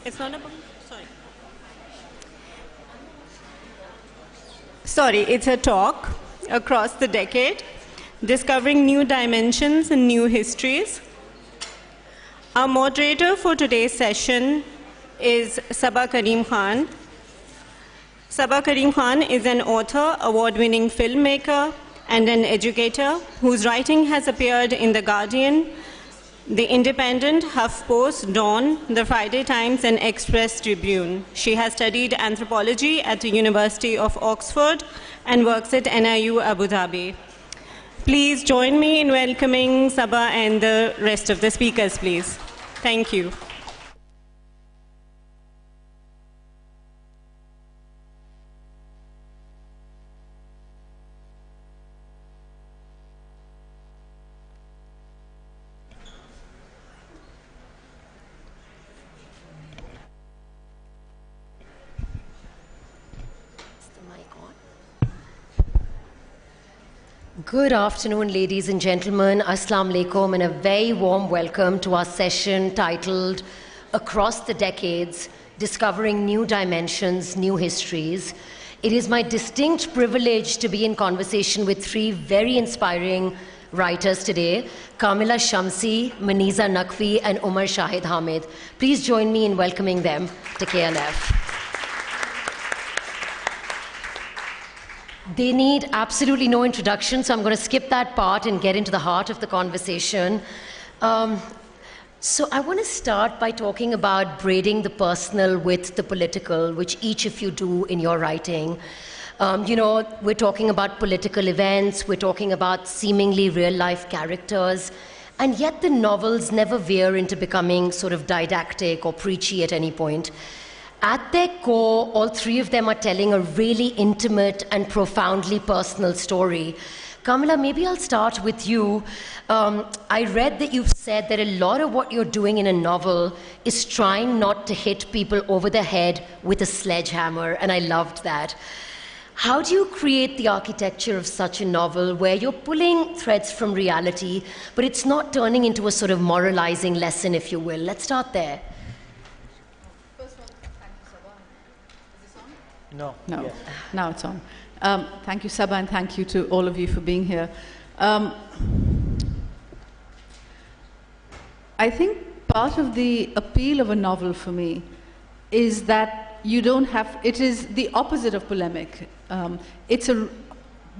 It's not about, sorry. Sorry, it's a talk across the decade, discovering new dimensions and new histories. Our moderator for today's session is Saba Karim Khan. Saba Karim Khan is an author, award-winning filmmaker, and an educator whose writing has appeared in The Guardian, The Independent, HuffPost, Dawn, The Friday Times, and Express Tribune. She has studied anthropology at the University of Oxford and works at NIU Abu Dhabi. Please join me in welcoming Saba and the rest of the speakers, please. Thank you. Good afternoon, ladies and gentlemen. Assalamu alaikum, and a very warm welcome to our session titled Across the Decades, Discovering New Dimensions, New Histories. It is my distinct privilege to be in conversation with three very inspiring writers today, Kamila, Shamsie, Maniza, Naqvi, and Omar, Shahid, Hamid. Please join me in welcoming them to KLF. They need absolutely no introduction, so I'm going to skip that part and get into the heart of the conversation. So I want to start by talking about braiding the personal with the political, which each of you do in your writing. We're talking about political events, we're talking about seemingly real-life characters, and yet the novels never veer into becoming sort of didactic or preachy at any point. At their core, all three of them are telling a really intimate and profoundly personal story. Kamila, maybe I'll start with you. I read that you've said that a lot of what you're doing in a novel is trying not to hit people over the head with a sledgehammer, and I loved that. How do you create the architecture of such a novel where you're pulling threads from reality, but it's not turning into a sort of moralizing lesson, if you will? Let's start there. No. No. Yes. Now it's on. Thank you, Saba, and thank you to all of you for being here. I think part of the appeal of a novel for me is that you don't have, it is the opposite of polemic. It's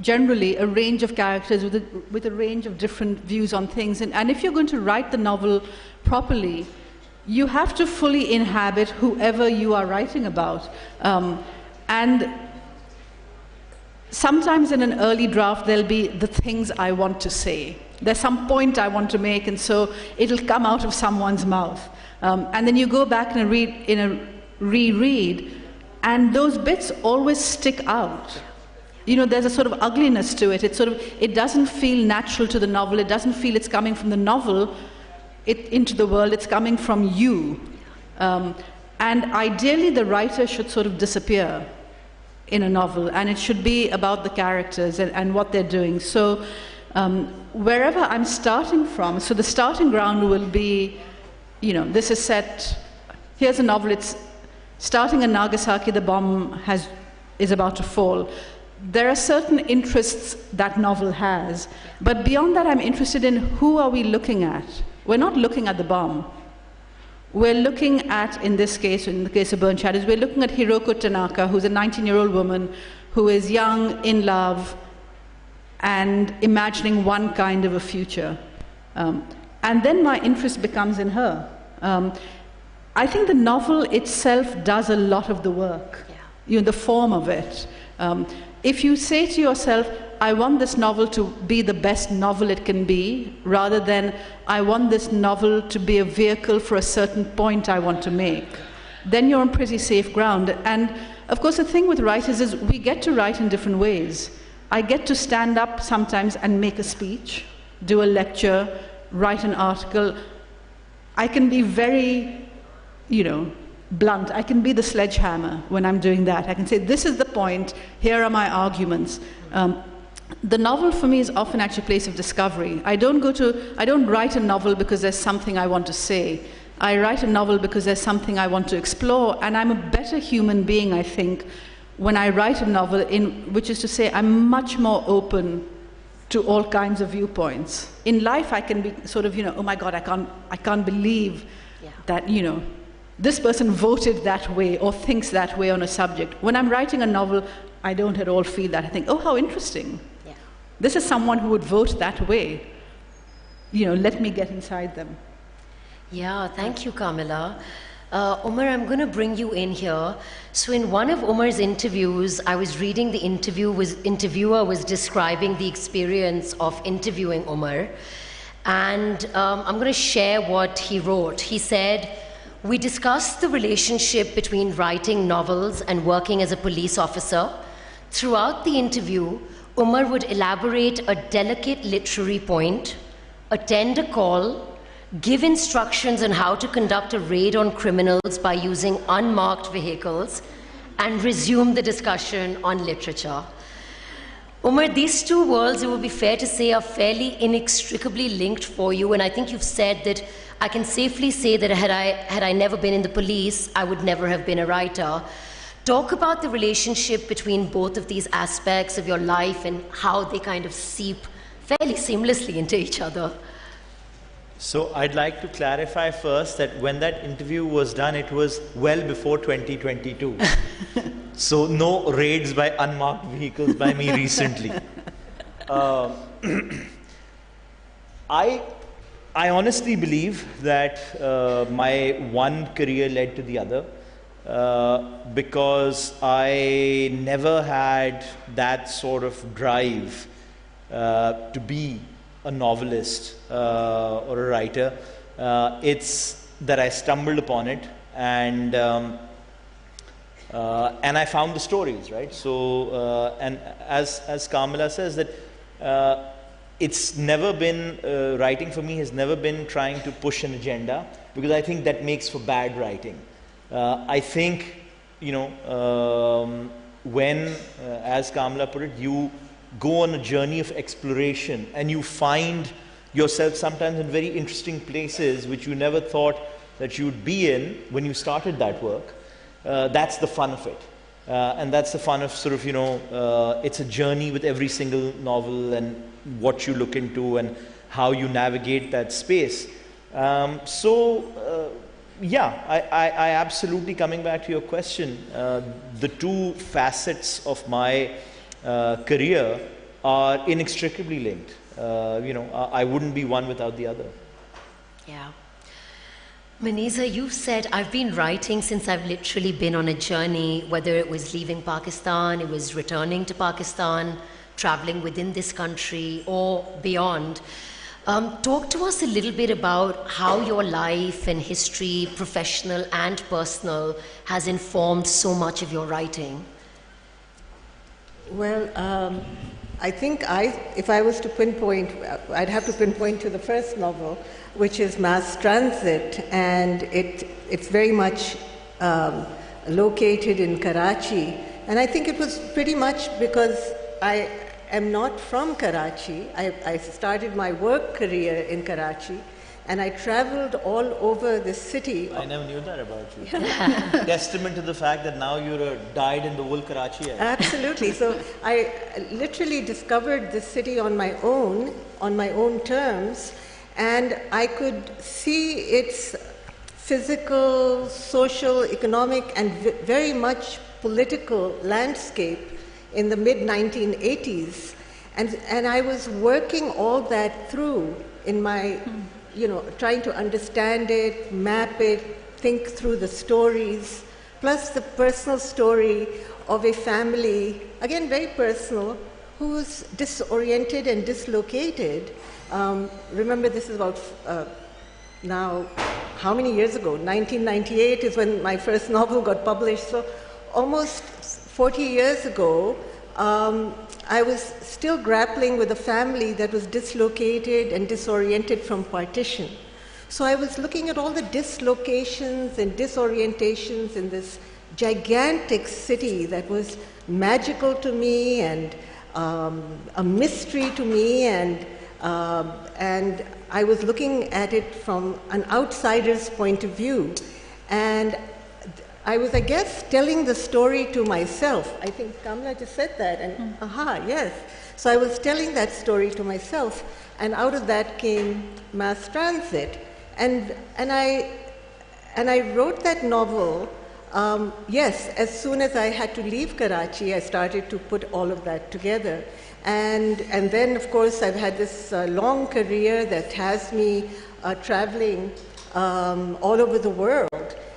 generally a range of characters with a range of different views on things. And if you're going to write the novel properly, you have to fully inhabit whoever you are writing about. And sometimes in an early draft, there'll be the things I want to say. There's some point I want to make, and so it'll come out of someone's mouth. And then you go back and reread, and those bits always stick out. You know, there's a sort of ugliness to it. It doesn't feel natural to the novel. It doesn't feel it's coming from the novel into the world. It's coming from you. And ideally, the writer should sort of disappear in a novel, and it should be about the characters and what they're doing. So wherever I'm starting from, so the starting ground will be, this is set, here's a novel, it's starting in Nagasaki, the bomb is about to fall. There are certain interests that novel has, but beyond that, I'm interested in who are we looking at? We're not looking at the bomb. We're looking at, in this case, in the case of Burnt Shadows, we're looking at Hiroko Tanaka, who's a 19-year-old woman who is young, in love, and imagining one kind of a future. And then my interest becomes in her. I think the novel itself does a lot of the work, the form of it. If you say to yourself, I want this novel to be the best novel it can be, rather than I want this novel to be a vehicle for a certain point I want to make, then you're on pretty safe ground. And of course, the thing with writers is we get to write in different ways. I get to stand up sometimes and make a speech, do a lecture, write an article. I can be very, blunt. I can be the sledgehammer when I'm doing that. I can say, this is the point, here are my arguments. The novel for me is often actually a place of discovery. I don't write a novel because there's something I want to say. I write a novel because there's something I want to explore, and I'm a better human being, I think, when I write a novel, which is to say I'm much more open to all kinds of viewpoints. In life, I can be sort of, oh my God, I can't believe that, this person voted that way or thinks that way on a subject. When I'm writing a novel, I don't at all feel that. I think, oh, how interesting. Yeah. This is someone who would vote that way. Let me get inside them. Yeah, thank you, Kamila. Omar, I'm going to bring you in here. So in one of Omar's interviews, I was reading the interviewer was describing the experience of interviewing Omar. And I'm going to share what he wrote. He said, "We discussed the relationship between writing novels and working as a police officer. Throughout the interview, Omar would elaborate a delicate literary point, attend a call, give instructions on how to conduct a raid on criminals by using unmarked vehicles, and resume the discussion on literature." Omar, these two worlds, it would be fair to say, are fairly inextricably linked for you, and I think you've said that I can safely say that had I never been in the police, I would never have been a writer. Talk about the relationship between both of these aspects of your life and how they kind of seep fairly seamlessly into each other. So I'd like to clarify first that when that interview was done, it was well before 2022. So no raids by unmarked vehicles by me recently. I honestly believe that my one career led to the other because I never had that sort of drive to be a novelist or a writer. It's that I stumbled upon it, and I found the stories, right? So, and as Kamila says, that it's never been, writing for me has never been trying to push an agenda, because I think that makes for bad writing. I think, when, as Kamila put it, you go on a journey of exploration and you find yourself sometimes in very interesting places which you never thought that you would be in when you started that work. That's the fun of it. And that's the fun of sort of, it's a journey with every single novel and what you look into and how you navigate that space. Yeah, I absolutely, coming back to your question, the two facets of my career are inextricably linked. I wouldn't be one without the other. Yeah. Maniza, you've said, I've been writing since I've literally been on a journey, whether it was leaving Pakistan, it was returning to Pakistan, traveling within this country or beyond. Talk to us a little bit about how your life and history, professional and personal, has informed so much of your writing. Well, I think if I was to pinpoint, I'd have to pinpoint to the first novel, which is Mass Transit, and it's very much located in Karachi. And I think it was pretty much because I am not from Karachi. I started my work career in Karachi, and I traveled all over the city. I never knew that about you. Testament to the fact that now you're a dyed-in-the-wool Karachi. Absolutely. So I literally discovered this city on my own terms, and I could see its physical, social, economic, and very much political landscape in the mid-1980s. And I was working all that through in my, trying to understand it, map it, think through the stories, plus the personal story of a family, again very personal, who's disoriented and dislocated. Remember, this is about now, how many years ago? 1998 is when my first novel got published, so almost 40 years ago. I was still grappling with a family that was dislocated and disoriented from partition. So I was looking at all the dislocations and disorientations in this gigantic city that was magical to me and a mystery to me, and I was looking at it from an outsider's point of view. And I was, I guess, telling the story to myself. I think Kamila just said that, and yes. So I was telling that story to myself, and out of that came mass transit. And I wrote that novel, yes, as soon as I had to leave Karachi, I started to put all of that together. And then, of course, I've had this long career that has me traveling all over the world.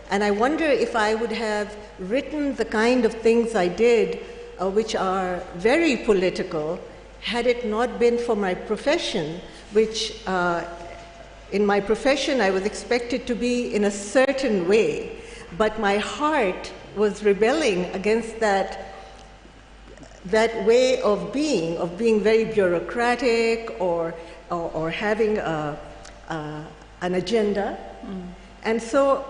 And I wonder if I would have written the kind of things I did, which are very political, had it not been for my profession, which in my profession I was expected to be in a certain way, but my heart was rebelling against that way of being very bureaucratic or having an agenda. And so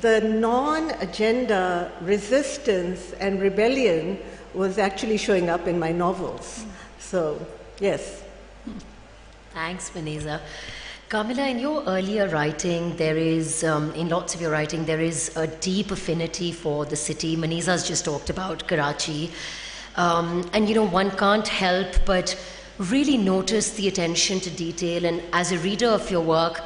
the non-agenda resistance and rebellion was actually showing up in my novels. So, yes. Thanks, Maniza. Kamila, in your earlier writing, there is, in lots of your writing, there is a deep affinity for the city. Maniza's just talked about Karachi. And, you know, one can't help but really notice the attention to detail. And as a reader of your work,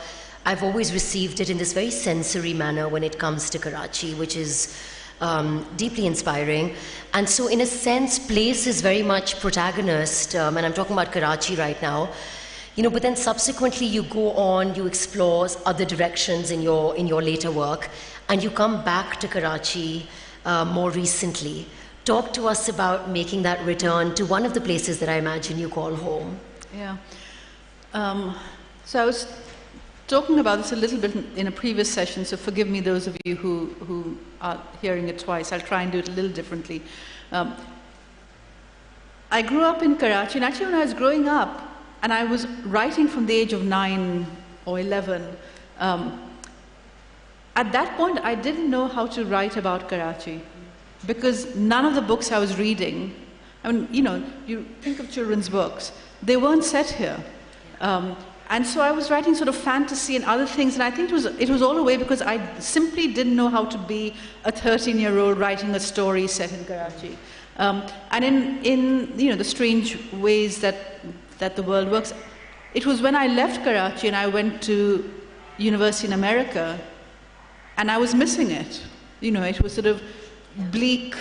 I've always received it in this very sensory manner when it comes to Karachi, which is deeply inspiring. And so in a sense, place is very much protagonist, and I'm talking about Karachi right now, you know, but then subsequently you go on, you explore other directions in your later work, and you come back to Karachi more recently. Talk to us about making that return to one of the places that I imagine you call home. Yeah. So I was talking about this a little bit in a previous session, so forgive me those of you who are hearing it twice. I'll try and do it a little differently. I grew up in Karachi, and actually when I was growing up, and I was writing from the age of 9 or 11, at that point I didn't know how to write about Karachi, because none of the books I was reading, I mean, you know, you think of children's books, they weren't set here. And so I was writing sort of fantasy and other things, and I think it was all a way because I simply didn't know how to be a 13-year-old writing a story set in Karachi. And in you know, the strange ways that the world works, it was when I left Karachi and I went to university in America, and I was missing it. You know, it was sort of bleak,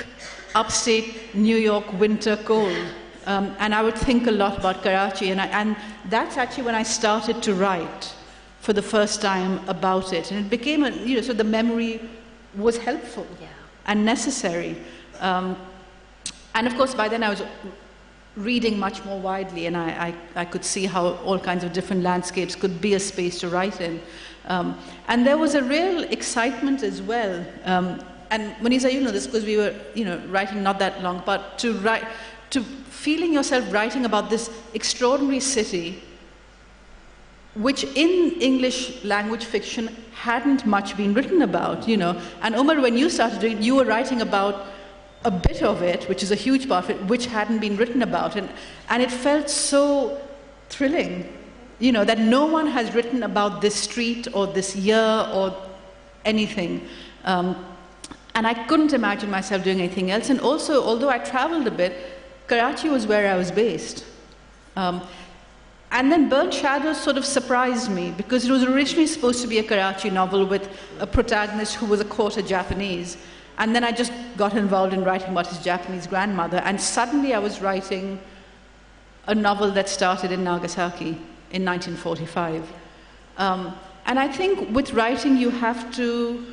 upstate New York winter cold. And I would think a lot about Karachi, and that's actually when I started to write for the first time about it. And it became, you know, so the memory was helpful and necessary. And of course, by then I was reading much more widely, and I could see how all kinds of different landscapes could be a space to write in. And there was a real excitement as well. And Maniza, you know this because we were, you know, writing not that long, but to feeling yourself writing about this extraordinary city, which in English language fiction hadn't much been written about, you know. And Omar, when you started doing it, you were writing about a bit of it, which is a huge part of it, which hadn't been written about. And it felt so thrilling, you know, that no one has written about this street or this year or anything. And I couldn't imagine myself doing anything else. And also, although I traveled a bit, Karachi was where I was based. And then Burnt Shadows sort of surprised me, because it was originally supposed to be a Karachi novel with a protagonist who was a quarter Japanese. And then I just got involved in writing about his Japanese grandmother, and suddenly I was writing a novel that started in Nagasaki in 1945. And I think with writing you have to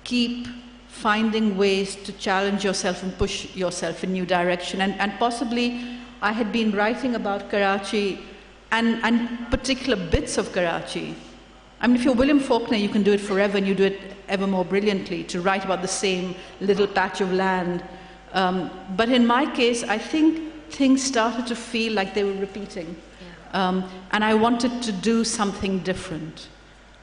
keep finding ways to challenge yourself and push yourself in new direction. And possibly I had been writing about Karachi and particular bits of Karachi. I mean, if you're William Faulkner, you can do it forever, and you do it ever more brilliantly, to write about the same little patch of land. But in my case, I think things started to feel like they were repeating. And I wanted to do something different.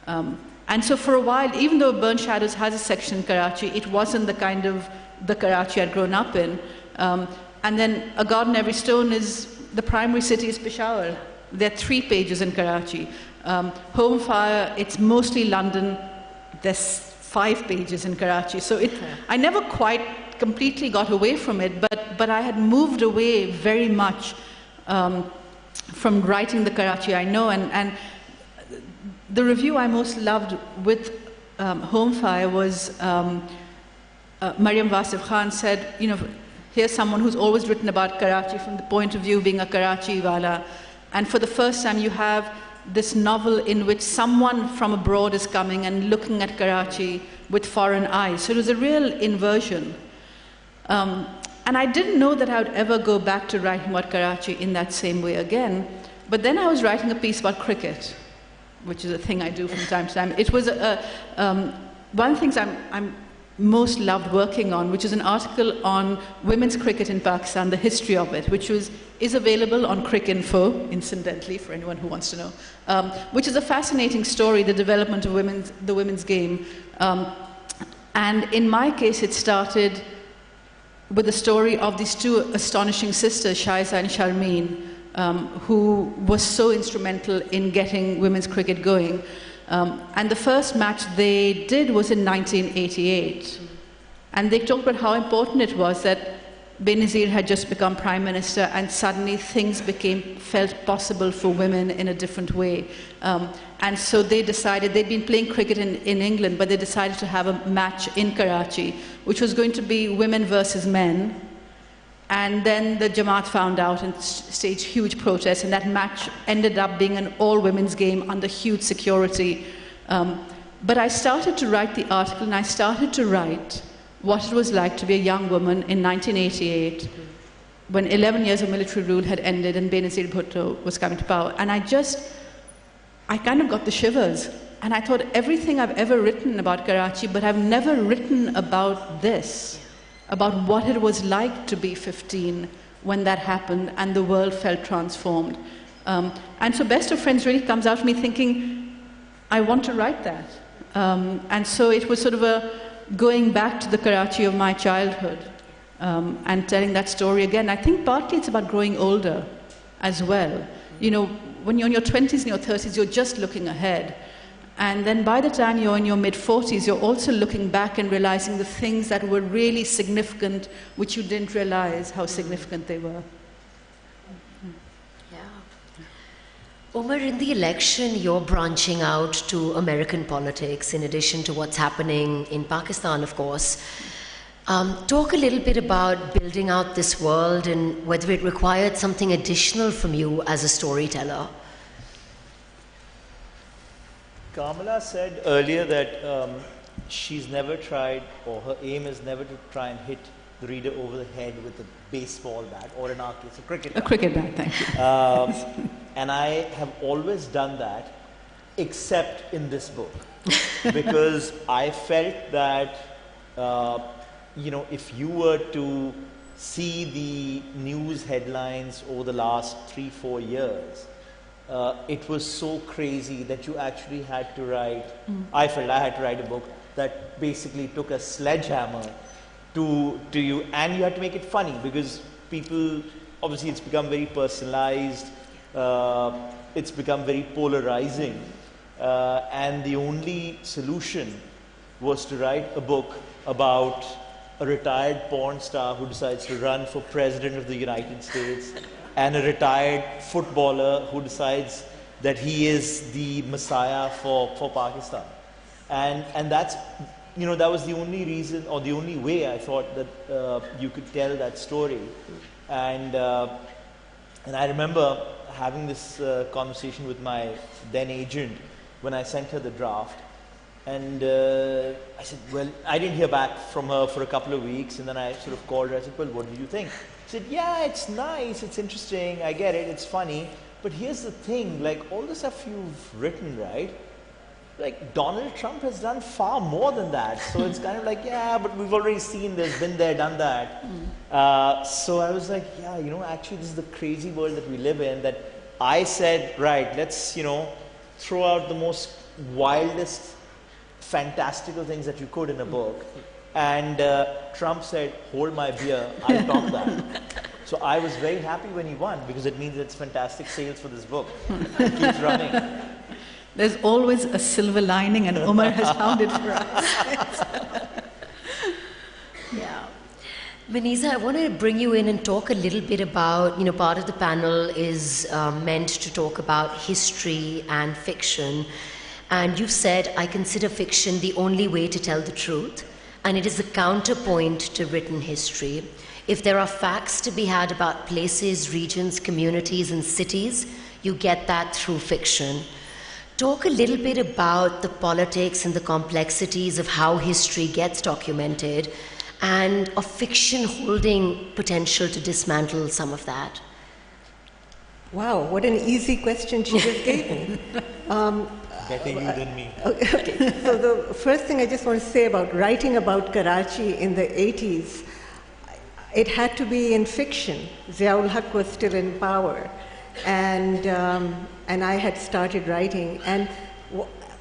And so for a while, even though Burnt Shadows has a section in Karachi, it wasn't the kind of the Karachi I'd grown up in. And then A Garden Every Stone is, the primary city is Peshawar. There are 3 pages in Karachi. Home Fire, it's mostly London. There's 5 pages in Karachi. So I never quite completely got away from it, but I had moved away very much from writing the Karachi I know. And the review I most loved with Home Fire was Mariam Wasif Khan said, you know, here's someone who's always written about Karachi from the point of view of being a Karachi wala. And for the first time, you have this novel in which someone from abroad is coming and looking at Karachi with foreign eyes. So it was a real inversion. And I didn't know that I would ever go back to writing about Karachi in that same way again. But then I was writing a piece about cricket, which is a thing I do from time to time. It was one of the things I'm most loved working on, which is an article on women's cricket in Pakistan, the history of it, which is available on Cricinfo, incidentally, for anyone who wants to know, which is a fascinating story, the development of the women's game. And in my case, it started with the story of these 2 astonishing sisters, Shaiza and Sharmeen, who was so instrumental in getting women's cricket going. And the first match they did was in 1988. And they talked about how important it was that Benazir had just become Prime Minister and suddenly things felt possible for women in a different way. And so they decided, they'd been playing cricket in England, but they decided to have a match in Karachi, which was going to be women versus men. And then the Jamaat found out and staged huge protests, and that match ended up being an all-women's game under huge security. But I started to write the article, and I started to write what it was like to be a young woman in 1988, when 11 years of military rule had ended and Benazir Bhutto was coming to power. And I kind of got the shivers. And I thought, everything I've ever written about Karachi, but I've never written about this, about what it was like to be 15 when that happened and the world felt transformed. And so Best of Friends really comes out of me thinking, I want to write that. And so it was sort of going back to the Karachi of my childhood and telling that story again. I think partly it's about growing older as well. You know, when you're in your 20s and your 30s, you're just looking ahead. And then by the time you're in your mid-40s, you're also looking back and realizing the things that were really significant, which you didn't realize how significant they were. Yeah. Omar, in the election, you're branching out to American politics, in addition to what's happening in Pakistan, of course. Talk a little bit about building out this world and whether it required something additional from you as a storyteller. Kamila said earlier that she's never tried, or her aim is never to try and hit the reader over the head with a baseball bat, or in our case, a cricket bat. A cricket bat, thank you. And I have always done that, except in this book. Because I felt that, you know, if you were to see the news headlines over the last 3-4 years, it was so crazy that you actually had to write, I felt I had to write a book that basically took a sledgehammer to you, and you had to make it funny because people, obviously it's become very personalized, it's become very polarizing, and the only solution was to write a book about a retired porn star who decides to run for president of the United States, and a retired footballer who decides that he is the messiah for Pakistan. And that's, you know, that was the only reason, or the only way I thought that you could tell that story. And I remember having this conversation with my then agent when I sent her the draft. And I said, well, I didn't hear back from her for a couple of weeks, and then I sort of called her. I said, well, what did you think? She said, yeah, it's nice, it's interesting, I get it, it's funny, but here's the thing, like all the stuff you've written, right? Like Donald Trump has done far more than that. So it's kind of like, yeah, but we've already seen this, been there, done that. So I was like, yeah, you know, actually this is the crazy world that we live in, that I said, right, let's, you know, throw out the most wildest, fantastical things that you could in a book. And Trump said, hold my beer, I'll top that. So I was very happy when he won, because it means it's fantastic sales for this book. It keeps running. There's always a silver lining, and Omar has found it for us. Yeah. Maniza, I want to bring you in and talk a little bit about, part of the panel is meant to talk about history and fiction. And you've said, I consider fiction the only way to tell the truth, and it is the counterpoint to written history. If there are facts to be had about places, regions, communities, and cities, you get that through fiction. Talk a little bit about the politics and the complexities of how history gets documented, and of fiction holding potential to dismantle some of that. Wow, what an easy question she just gave me. Better you than me. Okay, so the first thing I just want to say about writing about Karachi in the 80s, it had to be in fiction. Ziaul Haq was still in power, and I had started writing. And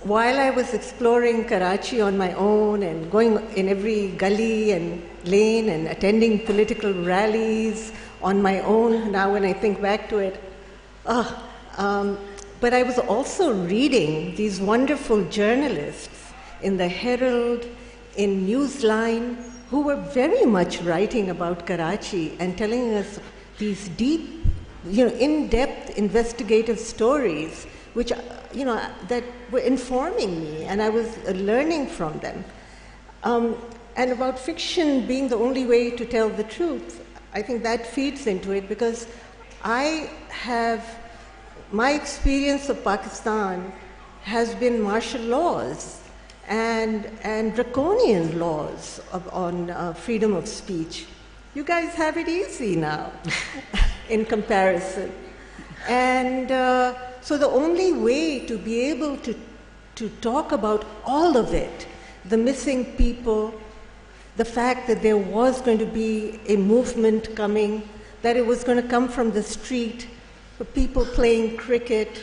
while I was exploring Karachi on my own and going in every gully and lane and attending political rallies on my own, now when I think back to it, but I was also reading these wonderful journalists in the Herald, in Newsline, who were very much writing about Karachi and telling us these deep, in-depth investigative stories, which, that were informing me, and I was learning from them. And about fiction being the only way to tell the truth, I think that feeds into it, because my experience of Pakistan has been martial laws and draconian laws on freedom of speech. You guys have it easy now in comparison. And so the only way to be able to talk about all of it, the missing people, the fact that there was going to be a movement coming, that it was going to come from the street, for people playing cricket,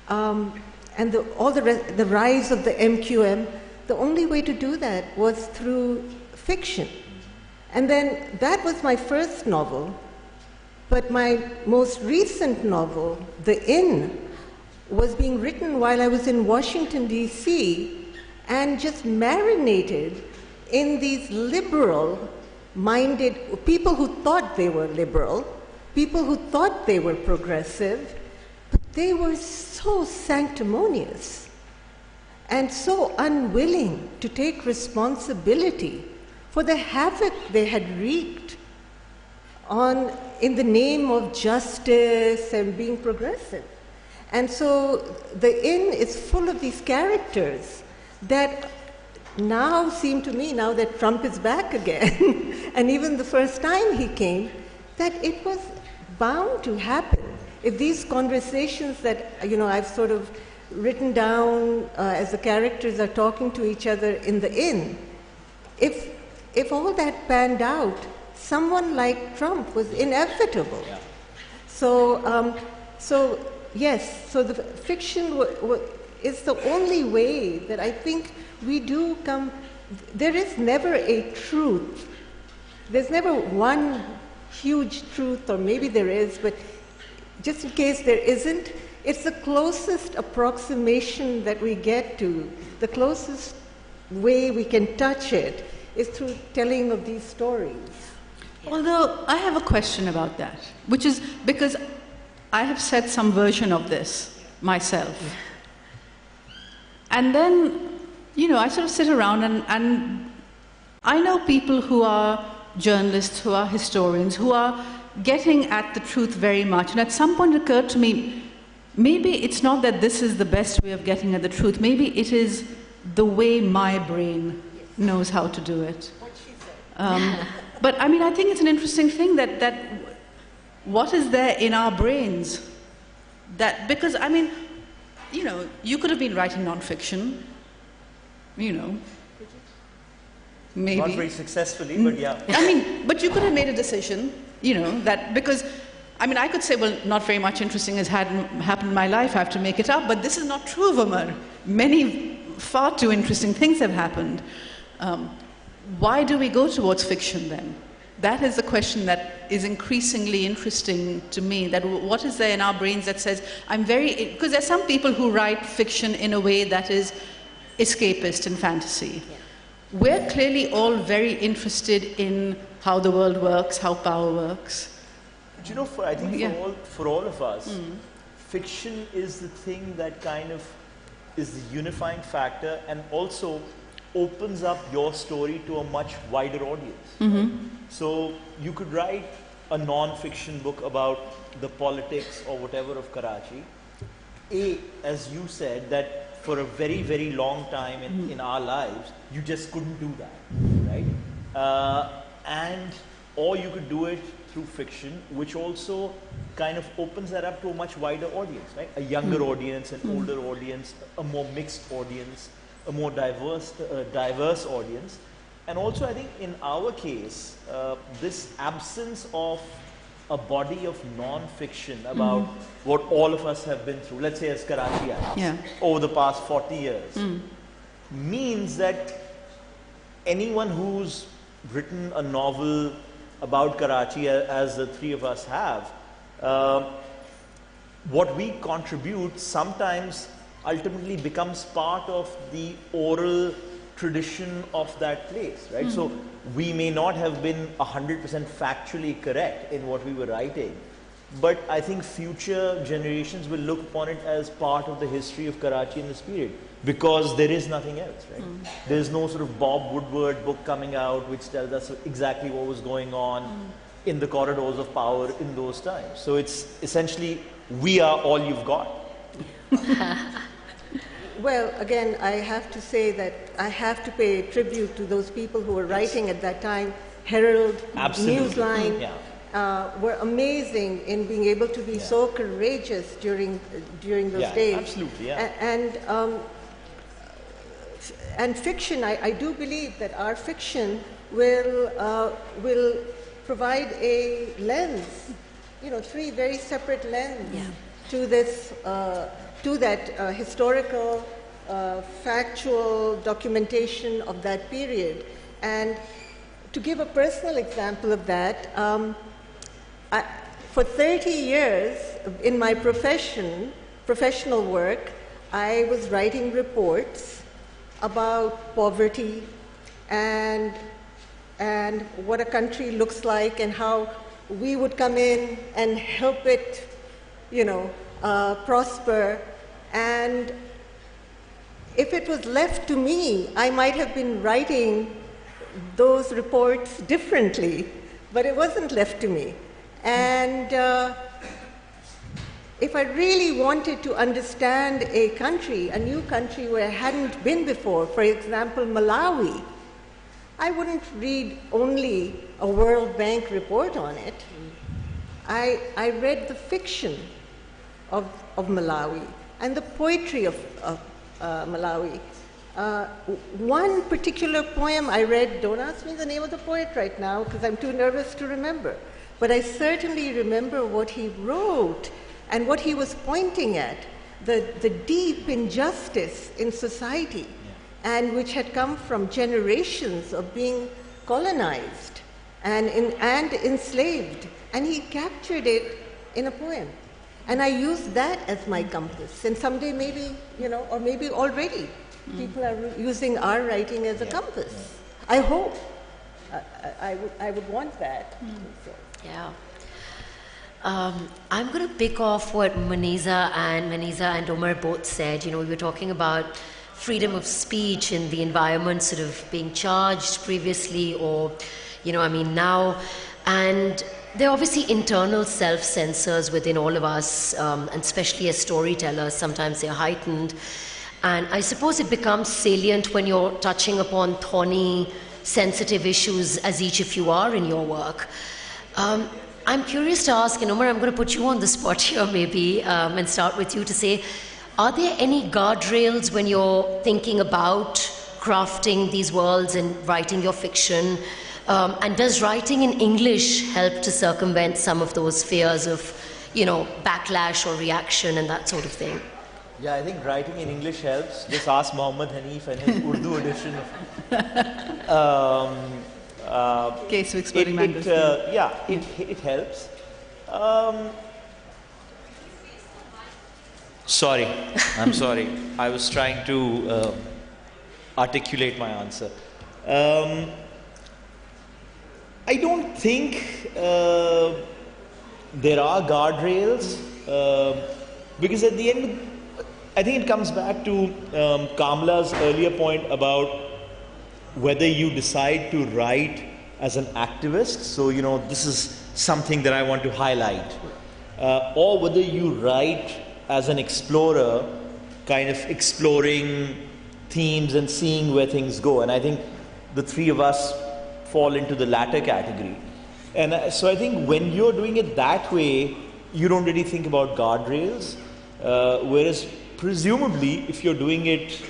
and the rise of the MQM, the only way to do that was through fiction. And then that was my first novel, but my most recent novel, The Inn, was being written while I was in Washington, D.C., and just marinated in these liberal-minded people who thought they were liberal, people who thought they were progressive, but they were so sanctimonious and so unwilling to take responsibility for the havoc they had wreaked in the name of justice and being progressive. And so The Inn is full of these characters that now seem to me, now that Trump is back again, and even the first time he came, that it was bound to happen. If these conversations that, I've sort of written down as the characters are talking to each other in The Inn, if all that panned out, someone like Trump was inevitable. Yeah. So yes, so the fiction is the only way that I think we do come. There is never a truth. There's never one huge truth, or maybe there is, but just in case there isn't, it's the closest approximation that we get to. The closest way we can touch it is through telling of these stories. Although I have a question about that, which is because I have said some version of this myself. And then, I sort of sit around and I know people who are journalists, who are historians, who are getting at the truth very much. And at some point it occurred to me, maybe it's not that this is the best way of getting at the truth. Maybe it is the way my brain knows how to do it. But I think it's an interesting thing that what is there in our brains that, because you could have been writing nonfiction, maybe. Not very successfully, but yeah. But you could have made a decision, that because, I could say, well, not very much interesting has happened in my life, I have to make it up, but this is not true of Omar. Far too interesting things have happened. Why do we go towards fiction then? that is the question that is increasingly interesting to me, that what is there in our brains that says, because there's some people who write fiction in a way that is escapist and fantasy. Yeah. We're clearly all very interested in how the world works, how power works. But you know, I think for all of us, fiction is the thing that kind of is the unifying factor and also opens up your story to a much wider audience. Right? So you could write a non-fiction book about the politics or whatever of Karachi. As you said, that for a very, very long time in our lives, you just couldn't do that, right? Or you could do it through fiction, which also kind of opens that up to a much wider audience, right? A younger audience, an older audience, a more mixed audience, a more diverse audience. And also, I think in our case, this absence of a body of non-fiction about what all of us have been through, let's say as Karachians, over the past 40 years, means that anyone who's written a novel about Karachi, as the three of us have, what we contribute sometimes ultimately becomes part of the oral tradition of that place, right? So we may not have been 100% factually correct in what we were writing, but I think future generations will look upon it as part of the history of Karachi in this period, because there is nothing else, right? There's no sort of Bob Woodward book coming out which tells us exactly what was going on in the corridors of power in those times. So it's essentially, we are all you've got. Well, again, I have to say that I have to pay tribute to those people who were writing at that time. Herald, Newsline, were amazing in being able to be so courageous during those days. Absolutely, and fiction, I do believe that our fiction will provide a lens, you know, three very separate lenses to this. To that historical, factual documentation of that period. And to give a personal example of that, for 30 years in my professional work, I was writing reports about poverty and what a country looks like and how we would come in and help it, you know, prosper. And if it was left to me, I might have been writing those reports differently, but it wasn't left to me. And if I really wanted to understand a country, a new country where I hadn't been before, for example, Malawi, I wouldn't read only a World Bank report on it. I read the fiction of Malawi and the poetry of Malawi. One particular poem I read, don't ask me the name of the poet right now because I'm too nervous to remember, but I certainly remember what he wrote and what he was pointing at, the deep injustice in society, and which had come from generations of being colonized and enslaved, and he captured it in a poem. And I use that as my compass. And someday maybe, you know, or maybe already, people are using our writing as a compass. I hope. I would want that. So. Yeah. I'm going to pick off what Maniza and Omar both said. You know, we were talking about freedom of speech and the environment sort of being charged previously or, you know, I mean now. And there are obviously internal self-censors within all of us, and especially as storytellers, sometimes they're heightened. And I suppose it becomes salient when you're touching upon thorny, sensitive issues, as each of you are in your work. I'm curious to ask, and Omar, I'm going to put you on the spot here maybe, and start with you to say, are there any guardrails when you're thinking about crafting these worlds and writing your fiction? And does writing in English help to circumvent some of those fears of, you know, backlash or reaction and that sort of thing? Yeah, I think writing in English helps. Just ask Muhammad Hanif and his Urdu edition of Case of exploding mangoes. It helps. Sorry, I'm sorry. I was trying to articulate my answer. I don't think there are guardrails because at the end, I think it comes back to Kamila's earlier point about whether you decide to write as an activist, so this is something that I want to highlight, or whether you write as an explorer, kind of exploring themes and seeing where things go. And I think the three of us fall into the latter category. And so I think when you're doing it that way, you don't really think about guardrails, whereas presumably if you're doing it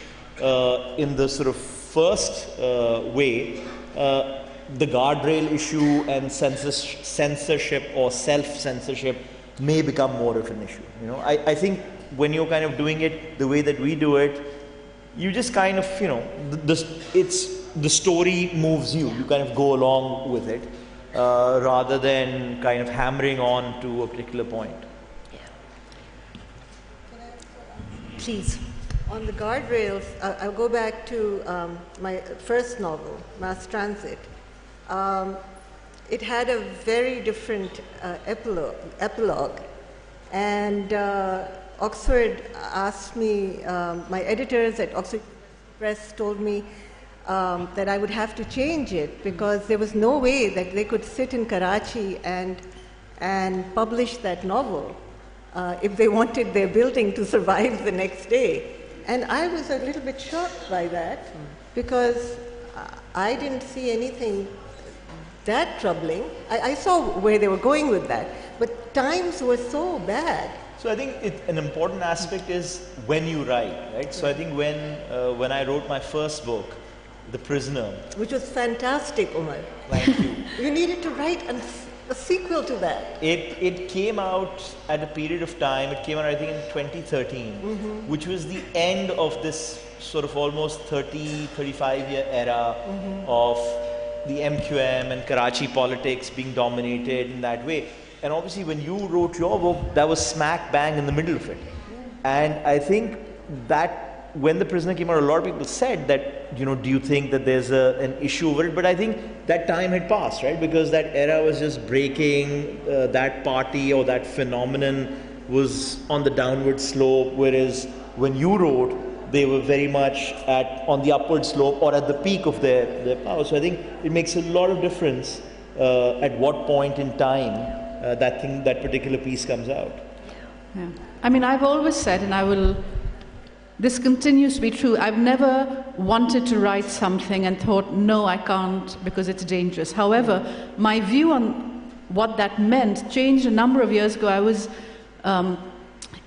in the sort of first way, the guardrail issue and censorship or self-censorship may become more of an issue. I think when you're kind of doing it the way that we do it, you just kind of, the story moves you. You kind of go along with it rather than kind of hammering on to a particular point. Yeah. Please. On the guardrails, I'll go back to my first novel, Mass Transit. It had a very different epilogue. And Oxford asked me, my editors at Oxford Press told me that I would have to change it because there was no way that they could sit in Karachi and publish that novel if they wanted their building to survive the next day. And I was a little bit shocked by that because I didn't see anything that troubling. I saw where they were going with that, but times were so bad. So I think an important aspect is when you write, right? So I think when I wrote my first book, The Prisoner, which was fantastic, Omar. Thank you. You needed to write a sequel to that. It came out at a period of time. It came out, I think, in 2013, which was the end of this sort of almost 35-year era of the MQM and Karachi politics being dominated in that way. And obviously when you wrote your book, that was smack bang in the middle of it. And I think that when The Prisoner came out, a lot of people said that, do you think that there's an issue over it? But I think that time had passed, right? Because that era was just breaking, that party or that phenomenon was on the downward slope, whereas when you wrote, they were very much on the upward slope or at the peak of their power. So I think it makes a lot of difference at what point in time that particular piece comes out. Yeah. I mean, I've always said, and this continues to be true, I've never wanted to write something and thought, no, I can't because it's dangerous. However, my view on what that meant changed a number of years ago. I was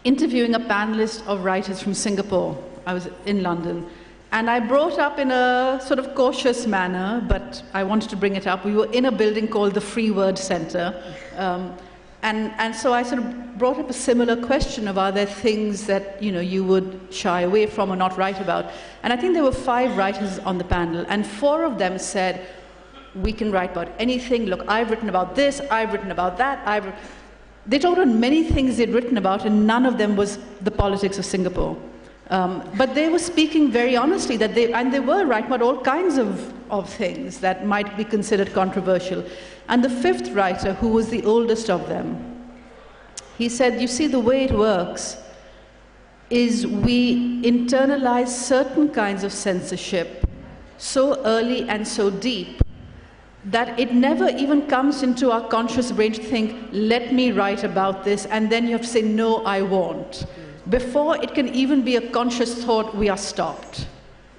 interviewing a panelist of writers from Singapore. I was in London, and I brought up in a sort of cautious manner, but I wanted to bring it up. We were in a building called the Free Word Center, and so I sort of brought up a similar question of are there things that you would shy away from or not write about. And I think there were 5 writers on the panel, and 4 of them said, we can write about anything. Look, I've written about this, I've written about that. They talked about many things they'd written about, and none of them was the politics of Singapore. But they were speaking very honestly that they were writing about all kinds of things that might be considered controversial. And the 5th writer, who was the oldest of them, he said, you see, the way it works is we internalize certain kinds of censorship so early and so deep that it never even comes into our conscious brain to think, let me write about this, and then you have to say, no, I won't. Before it can even be a conscious thought, we are stopped.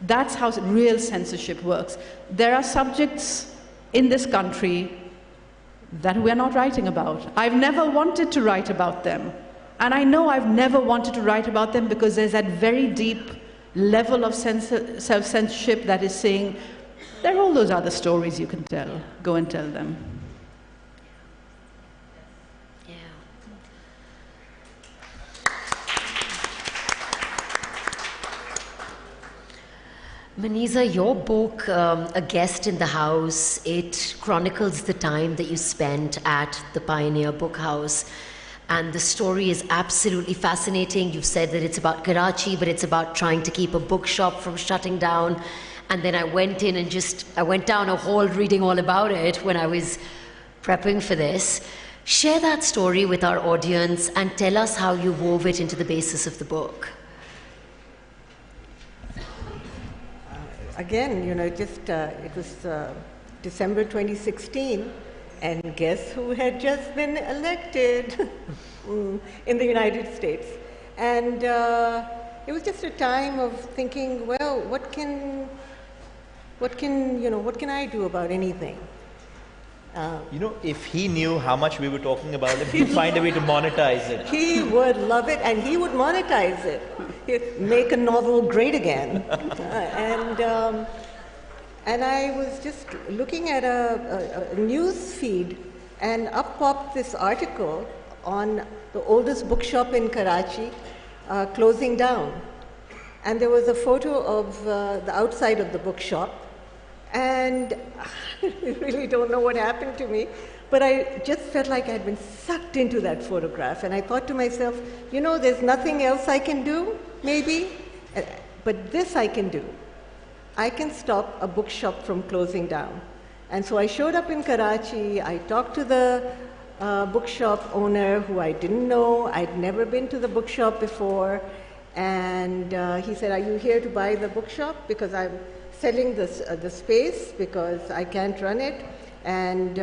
That's how real censorship works. There are subjects in this country that we're not writing about. I've never wanted to write about them. And I know I've never wanted to write about them because there's that very deep level of self-censorship that is saying, there are all those other stories you can tell. Go and tell them. Maniza, your book, A Guest in the House, it chronicles the time that you spent at the Pioneer Book House. And the story is absolutely fascinating. You've said that it's about Karachi, but it's about trying to keep a bookshop from shutting down. And then I went in and I went down a hole reading all about it when I was prepping for this. Share that story with our audience and tell us how you wove it into the basis of the book. Again, it was December 2016, and guess who had just been elected in the United States? And it was just a time of thinking, well, what can I do about anything? If he knew how much we were talking about it, he'd find a way to monetize it. He would love it, and he would monetize it. He'd make a novel great again. And I was just looking at a news feed, and up popped this article on the oldest bookshop in Karachi closing down. And there was a photo of the outside of the bookshop. And I really don't know what happened to me, but I just felt like I'd been sucked into that photograph. And I thought to myself, there's nothing else I can do, maybe, but this I can do. I can stop a bookshop from closing down. And so I showed up in Karachi. I talked to the bookshop owner, who I didn't know. I'd never been to the bookshop before. And he said, "Are you here to buy the bookshop? Because I'm selling the space because I can't run it, and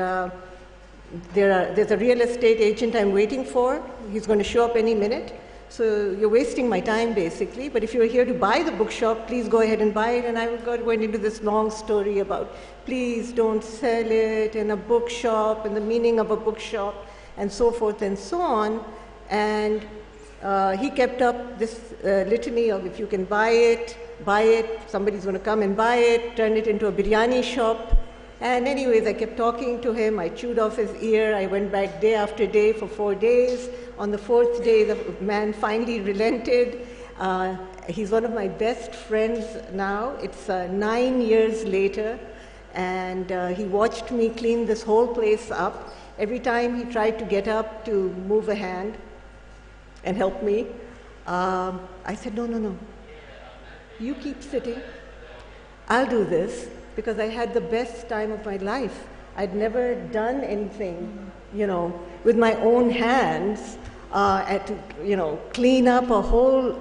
there's a real estate agent I'm waiting for. He's going to show up any minute. So you're wasting my time, basically. But if you're here to buy the bookshop, please go ahead and buy it." And I went into this long story about, please don't sell it, and a bookshop, and the meaning of a bookshop, and so forth and so on. And he kept up this litany of, if you can buy it, somebody's going to come and buy it, turn it into a biryani shop. And anyways, I kept talking to him. I chewed off his ear. I went back day after day for 4 days. On the 4th day, the man finally relented. He's one of my best friends now. It's 9 years later, and he watched me clean this whole place up. Every time he tried to get up to move a hand and help me, I said, no. You keep sitting. I'll do this, because I had the best time of my life. I'd never done anything, with my own hands, clean up a whole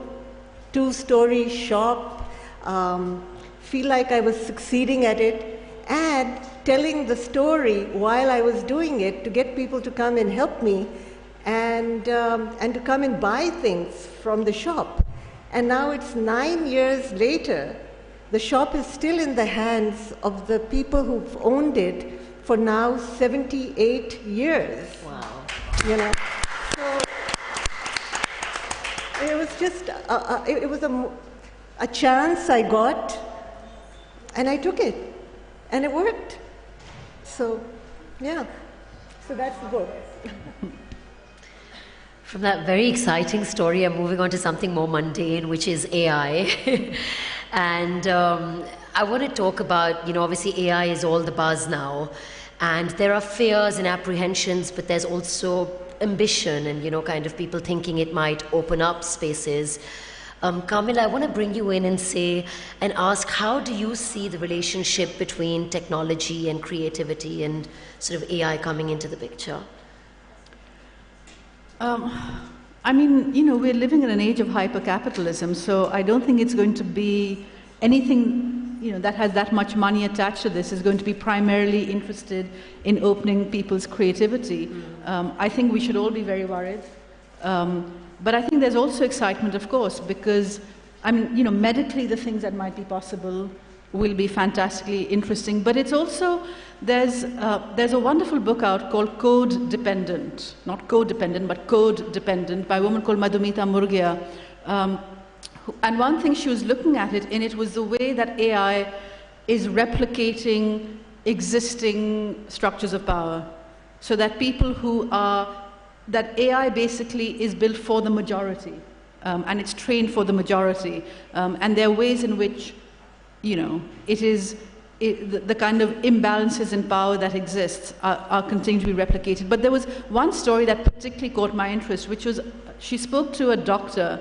2-story shop, feel like I was succeeding at it, and telling the story while I was doing it to get people to come and help me, and to come and buy things from the shop. And now it's 9 years later. The shop is still in the hands of the people who've owned it for now 78 years. Wow. So it was just, it was a chance I got, and I took it, and it worked. So, yeah, so that's the book. From that very exciting story, I'm moving on to something more mundane, which is AI. And I want to talk about, obviously AI is all the buzz now. And there are fears and apprehensions, but there's also ambition and, kind of people thinking it might open up spaces. Kamila, I want to bring you in and ask, how do you see the relationship between technology and creativity and sort of AI coming into the picture? We're living in an age of hypercapitalism, so I don't think it's going to be anything, that has that much money attached to this is going to be primarily interested in opening people's creativity. I think we should all be very worried. But I think there's also excitement, of course, because, medically the things that might be possible will be fantastically interesting. But it's also, there's a wonderful book out called Code Dependent, not Codependent, but Code Dependent, by a woman called Madhumita Murgia. And one thing she was looking at it was the way that AI is replicating existing structures of power. So that that AI basically is built for the majority, and it's trained for the majority. And there are ways in which the kind of imbalances in power that exists are continuing to be replicated. But there was one story that particularly caught my interest, which was she spoke to a doctor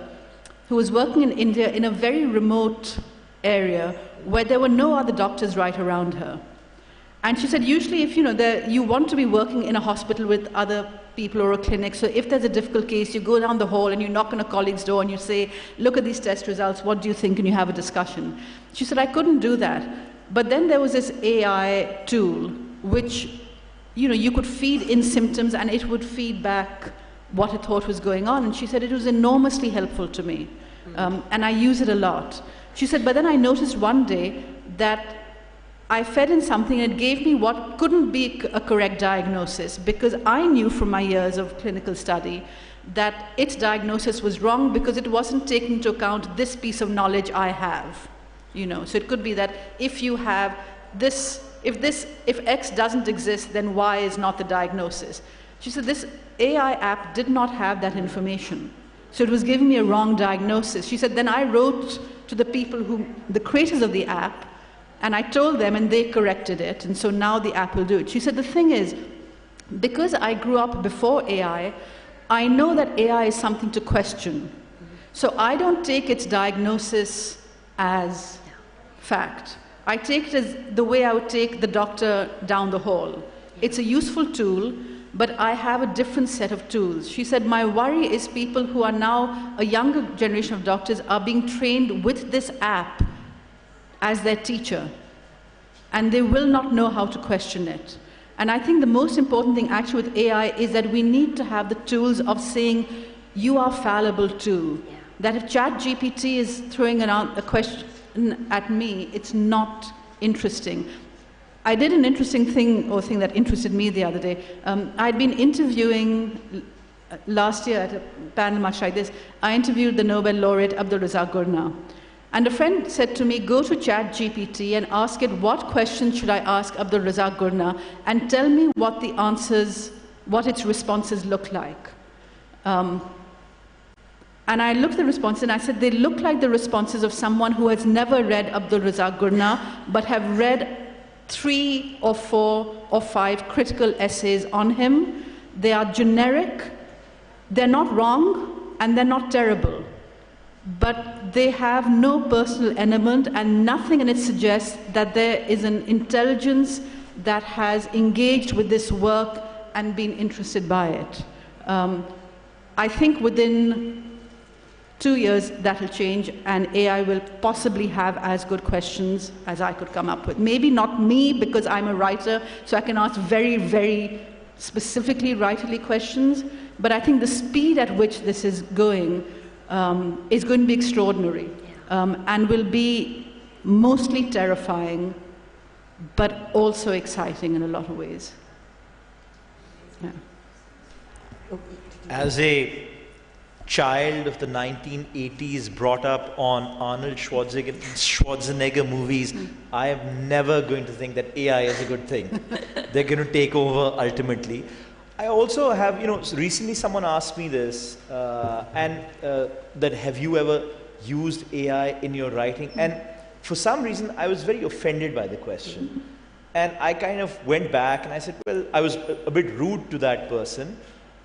who was working in India in a very remote area where there were no other doctors right around her. And she said, usually if you want to be working in a hospital with other people or a clinic, so if there's a difficult case, you go down the hall and you knock on a colleague's door and you say, look at these test results, what do you think? And you have a discussion. She said, I couldn't do that. But then there was this AI tool which, you could feed in symptoms and it would feed back what it thought was going on. And she said, it was enormously helpful to me. And I use it a lot. She said, but then I noticed one day that I fed in something and it gave me what couldn't be a correct diagnosis, because I knew from my years of clinical study that its diagnosis was wrong because it wasn't taking into account this piece of knowledge I have. So it could be that if you have this, if X doesn't exist, then Y is not the diagnosis. She said this AI app did not have that information. So it was giving me a wrong diagnosis. She said, then I wrote to the people the creators of the app, and I told them and they corrected it, and so now the app will do it. She said, the thing is, because I grew up before AI, I know that AI is something to question. So I don't take its diagnosis as fact. I take it as the way I would take the doctor down the hall. It's a useful tool, but I have a different set of tools. She said, my worry is people who are now, a younger generation of doctors, are being trained with this app as their teacher, and they will not know how to question it. And I think the most important thing actually with AI is that we need to have the tools of saying, you are fallible too. Yeah. That if ChatGPT is throwing a question at me, it's not interesting. I did an interesting thing that interested me the other day. I'd been interviewing last year at a panel much like this. I interviewed the Nobel laureate Abdul Razak Gurnah. And a friend said to me, go to ChatGPT and ask it, what question should I ask Abdul Razak Gurnah, and tell me what its responses look like. And I looked at the responses and I said, they look like the responses of someone who has never read Abdul Razak Gurnah, but have read 3 or 4 or 5 critical essays on him. They are generic, they're not wrong, and they're not terrible. But they have no personal element, and nothing in it suggests that there is an intelligence that has engaged with this work and been interested by it. I think within 2 years that will change, and AI will possibly have as good questions as I could come up with. Maybe not me, because I'm a writer, so I can ask very, very specifically writerly questions, but I think the speed at which this is going to be extraordinary, and will be mostly terrifying, but also exciting in a lot of ways. Yeah. As a child of the 1980s, brought up on Arnold Schwarzenegger movies, I am never going to think that AI is a good thing. They're going to take over ultimately. I also have, recently someone asked me this, that have you ever used AI in your writing? And for some reason, I was very offended by the question. And I kind of went back and I said, well, I was a bit rude to that person.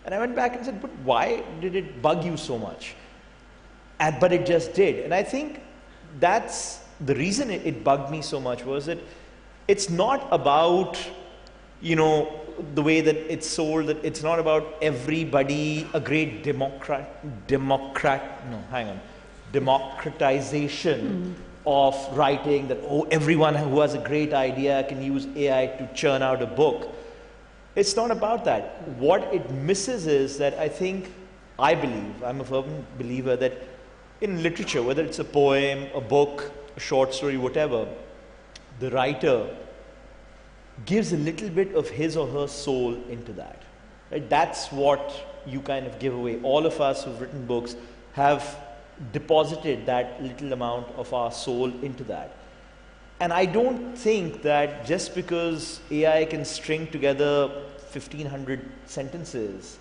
And I went back and said, but why did it bug you so much? But it just did. And I think that's the reason it bugged me so much, was that it's not about, the way that it's sold, that it's not about everybody, a great democratization of writing, that, everyone who has a great idea can use AI to churn out a book. It's not about that. What it misses is that I believe, I'm a firm believer that in literature, whether it's a poem, a book, a short story, whatever, the writer gives a little bit of his or her soul into that. Right? That's what you kind of give away. All of us who've written books have deposited that little amount of our soul into that. And I don't think that just because AI can string together 1,500 sentences,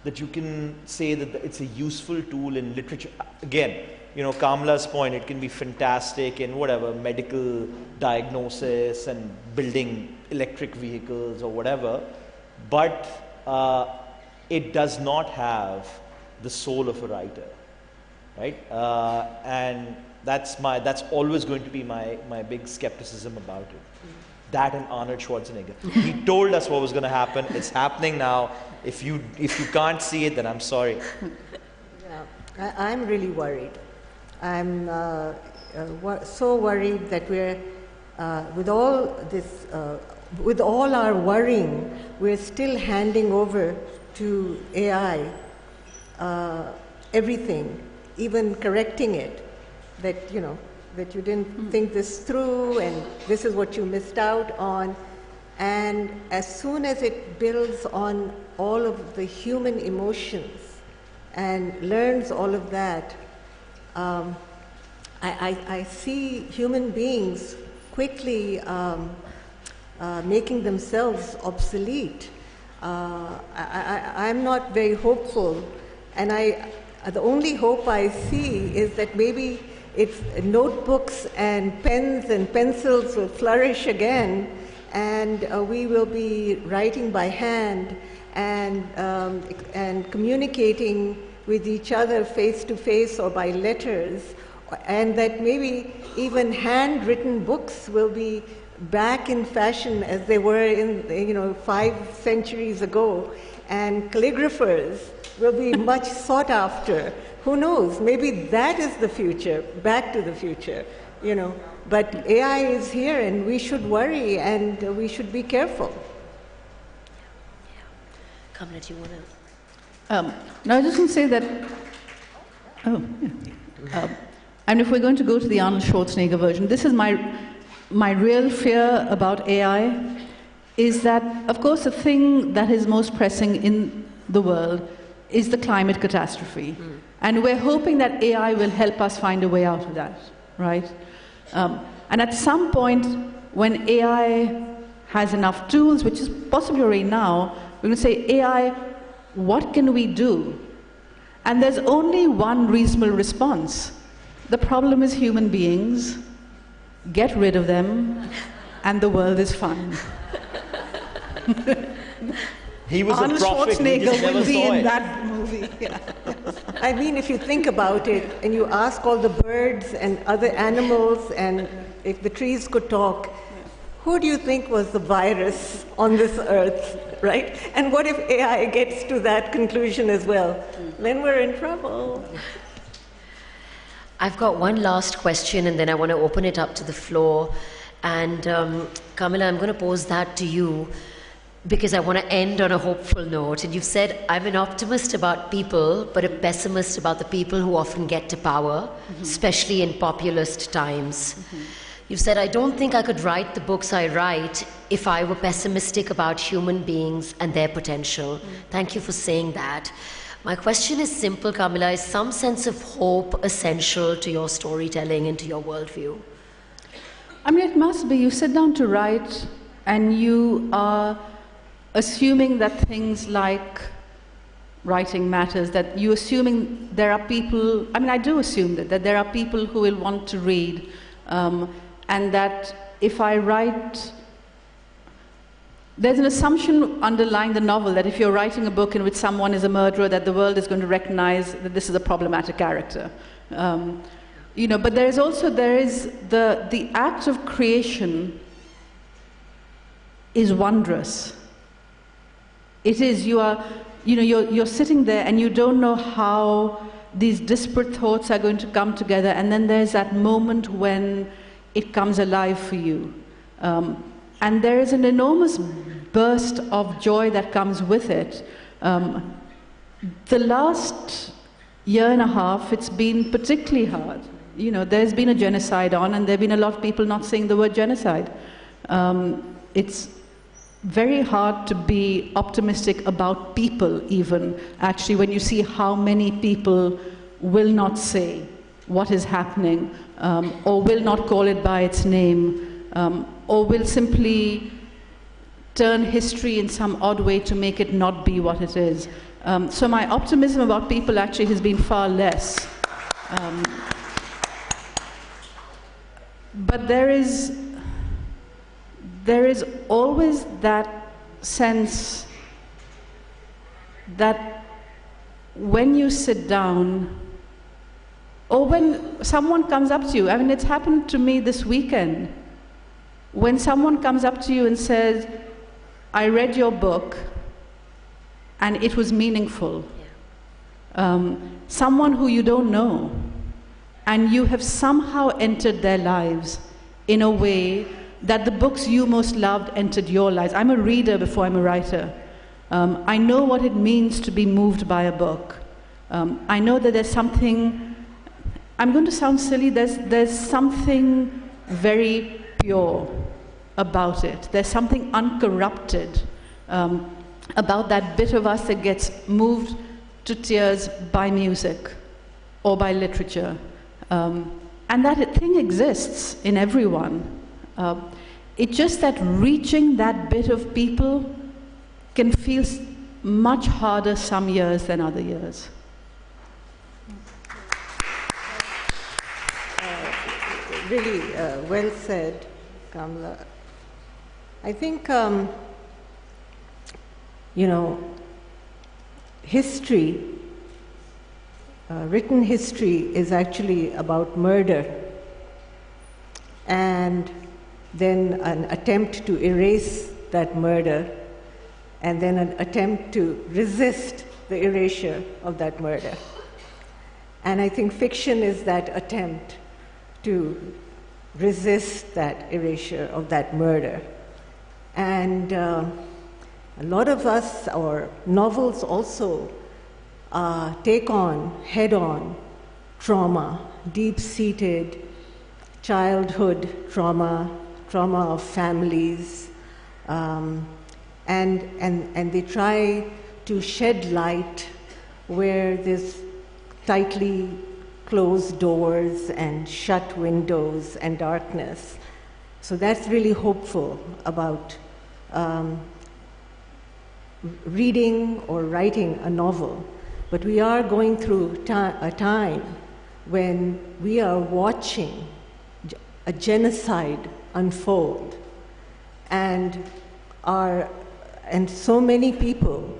that you can say that it's a useful tool in literature. Again, you know, Kamila's point, it can be fantastic in whatever, medical diagnosis and building electric vehicles or whatever, but it does not have the soul of a writer, right? And that's always going to be my big skepticism about it. That and Arnold Schwarzenegger. He told us what was going to happen. It's happening now. If you can't see it, then I'm sorry. Yeah, I'm really worried. I'm so worried that we're with all this, with all our worrying, we're still handing over to AI everything, even correcting it. That that you didn't think this through, and this is what you missed out on. And as soon as it builds on all of the human emotions and learns all of that, I see human beings quickly making themselves obsolete. I'm not very hopeful, and the only hope I see is that maybe if notebooks and pens and pencils will flourish again, and we will be writing by hand and communicating with each other face to face or by letters, and that maybe even handwritten books will be back in fashion as they were in 5 centuries ago, and calligraphers will be much sought after. Who knows? Maybe that is the future, back to the future, But AI is here, and we should worry, and we should be careful. Kamila, do you want to? No, I just want to say that. And if we're going to go to the Arnold Schwarzenegger version, this is my real fear about AI, is that, of course, the thing that is most pressing in the world is the climate catastrophe. And we're hoping that AI will help us find a way out of that, right? And at some point, when AI has enough tools, which is possibly already now, we're going to say, AI, what can we do? And there's only one reasonable response. The problem is human beings. Get rid of them, and the world is fine. He was Arnold a prophet. Schwarzenegger will be in it. that movie. Yeah. I mean, if you think about it, and you ask all the birds and other animals, and if the trees could talk, who do you think was the virus on this earth, right? And what if AI gets to that conclusion as well? Then we're in trouble. I've got one last question, and then I want to open it up to the floor. And Kamila, I'm going to pose that to you, because I want to end on a hopeful note. And you've said, I'm an optimist about people, but a pessimist about the people who often get to power, especially in populist times. You've said, I don't think I could write the books I write if I were pessimistic about human beings and their potential. Thank you for saying that. My question is simple, Kamila. Is some sense of hope essential to your storytelling and to your worldview? I mean, it must be. You sit down to write, and you are assuming that things like writing matters, that you're assuming there are people, I mean, I do assume that there are people who will want to read, and that if I write, there's an assumption underlying the novel that if you're writing a book in which someone is a murderer, that the world is going to recognize that this is a problematic character. But there is the act of creation is wondrous. It is, you're sitting there and you don't know how these disparate thoughts are going to come together, and then there's that moment when it comes alive for you. And there is an enormous burst of joy that comes with it. The last year and a half, it's been particularly hard. There's been a genocide on, and there have been a lot of people not saying the word genocide. It's very hard to be optimistic about people, even, actually, when you see how many people will not say what is happening, or will not call it by its name, or will simply turn history in some odd way to make it not be what it is. So my optimism about people actually has been far less. But there is always that sense that when you sit down, or when someone comes up to you, I mean, it's happened to me this weekend, when someone comes up to you and says, I read your book and it was meaningful. Someone who you don't know, and you have somehow entered their lives in a way that the books you most loved entered your lives. I'm a reader before I'm a writer. I know what it means to be moved by a book. I know that there's something, I'm going to sound silly, there's something very pure about it. There's something uncorrupted about that bit of us that gets moved to tears by music or by literature. And that thing exists in everyone. It's just that reaching that bit of people can feel much harder some years than other years. Really well said, Kamila. I think, history, written history is actually about murder, and then an attempt to erase that murder, and then an attempt to resist the erasure of that murder. And I think fiction is that attempt to resist that erasure of that murder. And a lot of us, or novels also, take on, head-on, trauma, deep-seated childhood trauma, trauma of families, and they try to shed light where there's tightly closed doors and shut windows and darkness. So that's really hopeful about reading or writing a novel. But we are going through a time when we are watching a genocide unfold, and so many people,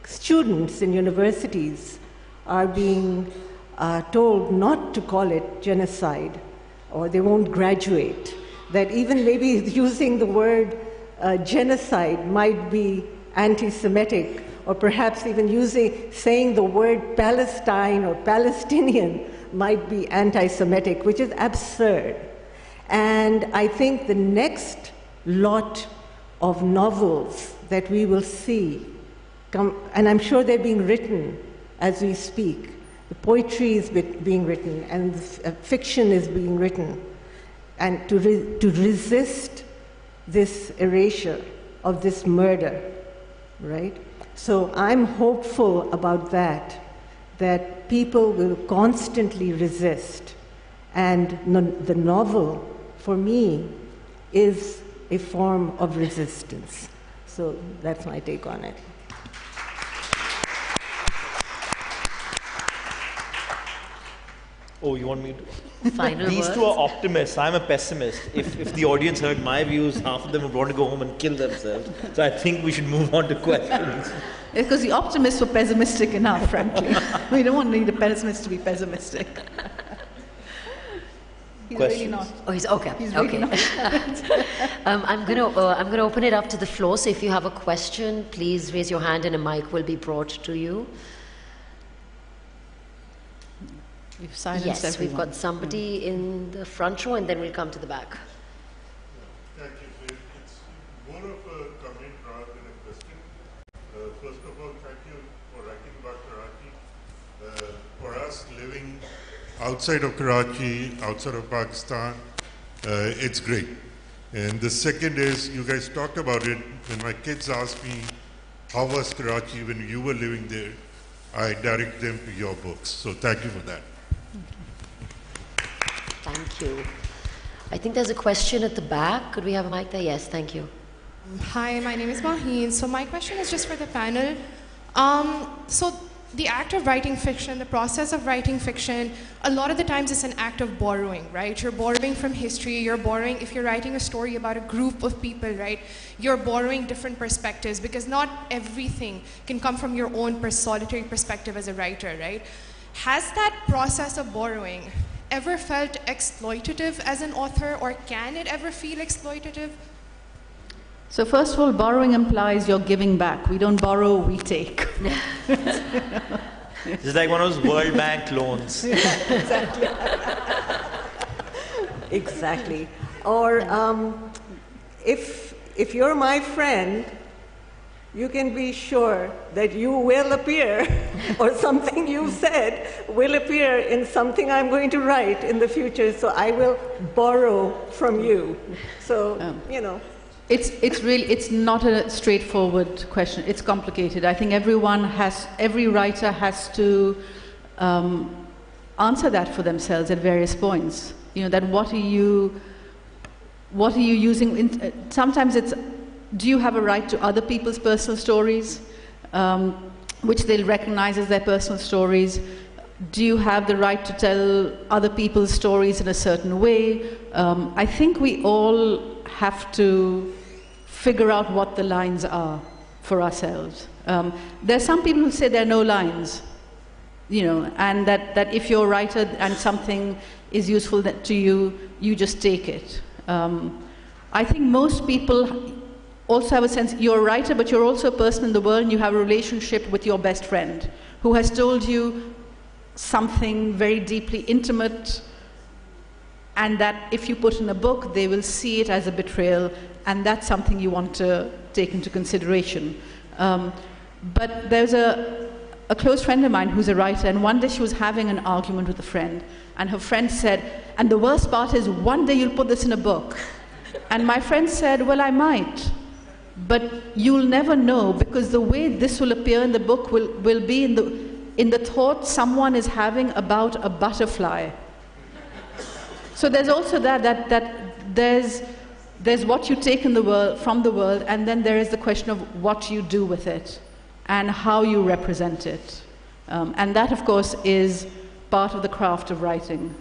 students in universities, are being told not to call it genocide, or they won't graduate. That even maybe using the word genocide might be anti-Semitic, or perhaps even saying the word Palestine or Palestinian might be anti-Semitic, which is absurd. And I think the next lot of novels that we will see and I'm sure they're being written as we speak. The poetry is being written, and the fiction is being written, and to resist this erasure of this murder, right? So I'm hopeful about that people will constantly resist. And the novel, for me, is a form of resistance. So that's my take on it. Oh, you want me to? Final These words? two are optimists. I'm a pessimist. If the audience heard my views, half of them would want to go home and kill themselves. So I think we should move on to questions. Because the optimists were pessimistic enough, frankly. We don't need a pessimist to be pessimistic. He's Questions? really not. Oh, he's okay. He's really not. I'm gonna open it up to the floor. So if you have a question, please raise your hand, and a mic will be brought to you. We've silenced Yes, everyone. we've got somebody in the front row, and then we'll come to the back. Thank you. It's more of a comment rather than a question. First of all, thank you for writing about Karachi. For us living outside of Karachi, outside of Pakistan, it's great. And the second is, you guys talked about it, when my kids asked me, how was Karachi when you were living there? I direct them to your books. So thank you for that. Thank you. I think there's a question at the back. Could we have a mic there? Yes, thank you. Hi, my name is Maheen. So my question is just for the panel. So the act of writing fiction, the process of writing fiction, a lot of the times it's an act of borrowing, right? You're borrowing from history, you're borrowing, if you're writing a story about a group of people, right? You're borrowing different perspectives because not everything can come from your own solitary perspective as a writer, right? Has that process of borrowing ever felt exploitative as an author, or can it ever feel exploitative? So first of all, borrowing implies you're giving back. We don't borrow, we take. It's like one of those World Bank loans. Exactly. Exactly. Or if you're my friend, you can be sure that you will appear, or something you said will appear in something I'm going to write in the future. So I will borrow from you. So, you know. It's not a straightforward question. It's complicated. I think every writer has to answer that for themselves at various points. You know, that what are you using? Sometimes it's, do you have a right to other people's personal stories, which they'll recognize as their personal stories? Do you have the right to tell other people's stories in a certain way? I think we all have to figure out what the lines are for ourselves. There are some people who say there are no lines, you know, and that if you're a writer and something is useful to you, you just take it. I think most people also have a sense, you're a writer, but you're also a person in the world, and you have a relationship with your best friend who has told you something very deeply intimate, and that if you put in a book, they will see it as a betrayal, and that's something you want to take into consideration. But there's a close friend of mine who's a writer, and one day she was having an argument with a friend, and her friend said, and the worst part is, one day you'll put this in a book. And my friend said, well, I might, but you'll never know, because the way this will appear in the book will be in the thought someone is having about a butterfly. So there's also that there's what you take in the world, from the world, and then there is the question of what you do with it and how you represent it. And that, of course, is part of the craft of writing,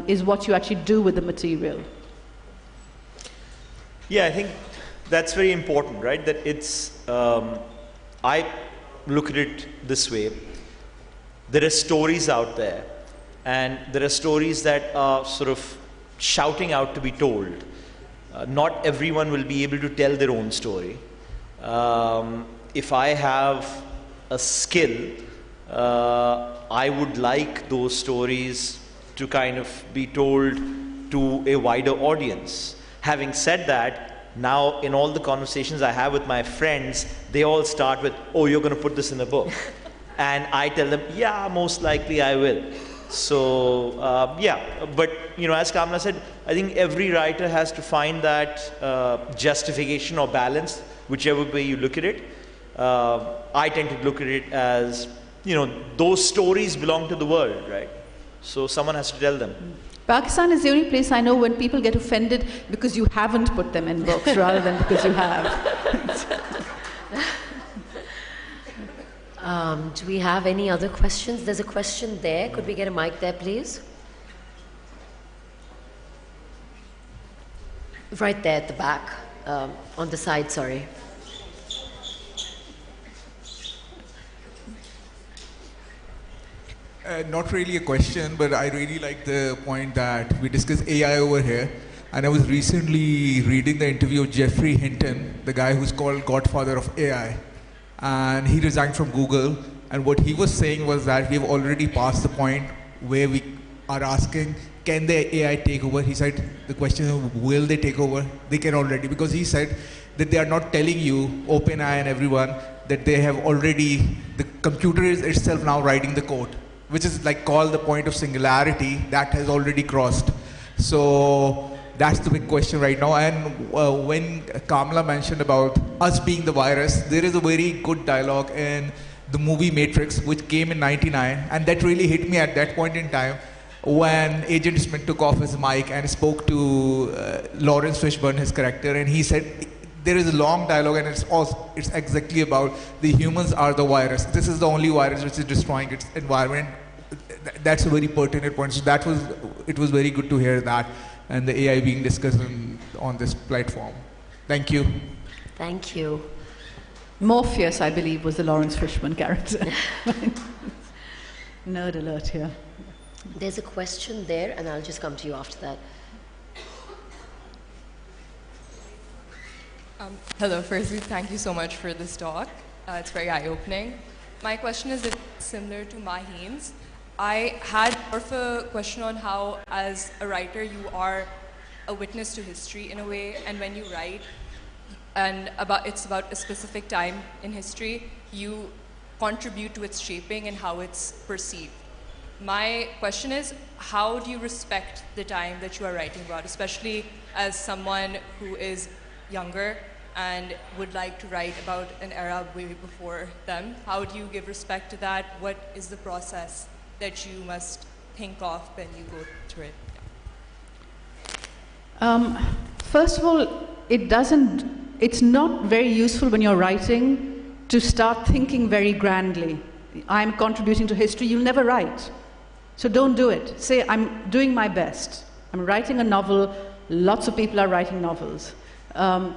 is what you actually do with the material. Yeah, I think that's very important, right? That it's, I look at it this way. There are stories out there, and there are stories that are sort of shouting out to be told. Not everyone will be able to tell their own story. If I have a skill, I would like those stories to kind of be told to a wider audience. Having said that, now in all the conversations I have with my friends, they all start with, oh, you're going to put this in a book. And I tell them, yeah, most likely I will. So, yeah, but, you know, as Kamila said, I think every writer has to find that justification or balance, whichever way you look at it. I tend to look at it as, you know, those stories belong to the world, right? So someone has to tell them. Pakistan is the only place I know when people get offended because you haven't put them in books rather than because you have. Do we have any other questions? There's a question there. Could we get a mic there, please? Right there at the back, on the side, sorry. Not really a question, but I really like the point that we discussed AI over here. And I was recently reading the interview of Jeffrey Hinton, the guy who's called Godfather of AI. And he resigned from Google. And what he was saying was that we have already passed the point where we are asking, can the AI take over? He said, the question of will they take over? They can already, because he said that they are not telling you, OpenAI and everyone, that they have already, the computer is itself now writing the code, which is like called the point of singularity that has already crossed. So that's the big question right now. And when Kamila mentioned about us being the virus, there is a very good dialogue in the movie Matrix, which came in '99, and that really hit me at that point in time when Agent Smith took off his mic and spoke to Lawrence Fishburne, his character, and he said, there is a long dialogue, and it's exactly about the humans are the virus. This is the only virus which is destroying its environment. That's a very pertinent point. So it was very good to hear that, and the AI being discussed on this platform. Thank you. Thank you. Morpheus, I believe, was the Lawrence Fishburne character. Nerd alert here. There's a question there, and I'll just come to you after that. Hello, firstly, thank you so much for this talk. It's very eye-opening. My question is similar to Maheen's. I had more of a question on how, as a writer, you are a witness to history in a way, and when you write, and it's about a specific time in history, you contribute to its shaping and how it's perceived. My question is, how do you respect the time that you are writing about, especially as someone who is younger and would like to write about an era way before them? How do you give respect to that? What is the process that you must think of when you go through it? First of all, it's not very useful when you're writing to start thinking very grandly. I'm contributing to history, you'll never write. So don't do it. Say, I'm doing my best. I'm writing a novel, lots of people are writing novels. And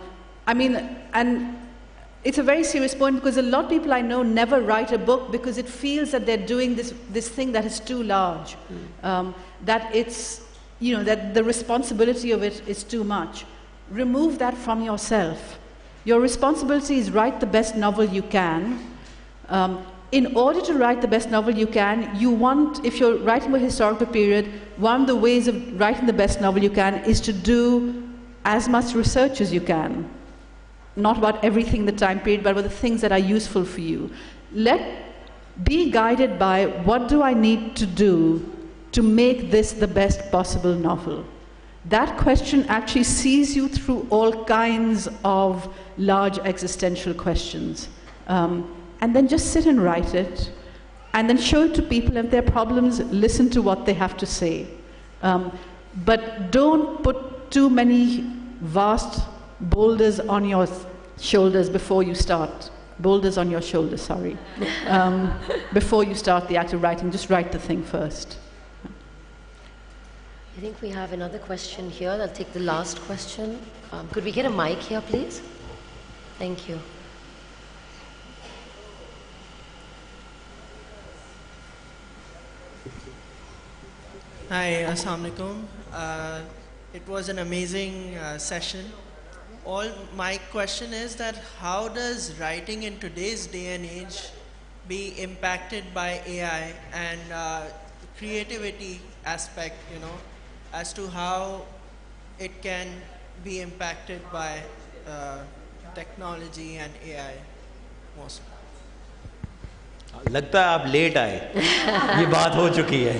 it's a very serious point, because a lot of people I know never write a book because it feels that they're doing this thing that is too large, that it's, that the responsibility of it is too much. Remove that from yourself. Your responsibility is write the best novel you can. In order to write the best novel you can, if you're writing a historical period, one of the ways of writing the best novel you can is to do as much research as you can. Not about everything in the time period, but about the things that are useful for you. Be guided by, what do I need to do to make this the best possible novel? That question actually sees you through all kinds of large existential questions. And then just sit and write it, and then show it to people. If there are problems, listen to what they have to say. But don't put too many vast boulders on your shoulders before you start. Boulders on your shoulders, sorry. Before you start the act of writing, just write the thing first. I think we have another question here. I'll take the last question. Could we get a mic here, please? Thank you. Hi, Assalamu alaikum. It was an amazing session. My question is that how does writing in today's day and age be impacted by AI and the creativity aspect, as to how it can be impacted by technology and AI mostly? लगता है आप late आए ये बात हो चुकी है.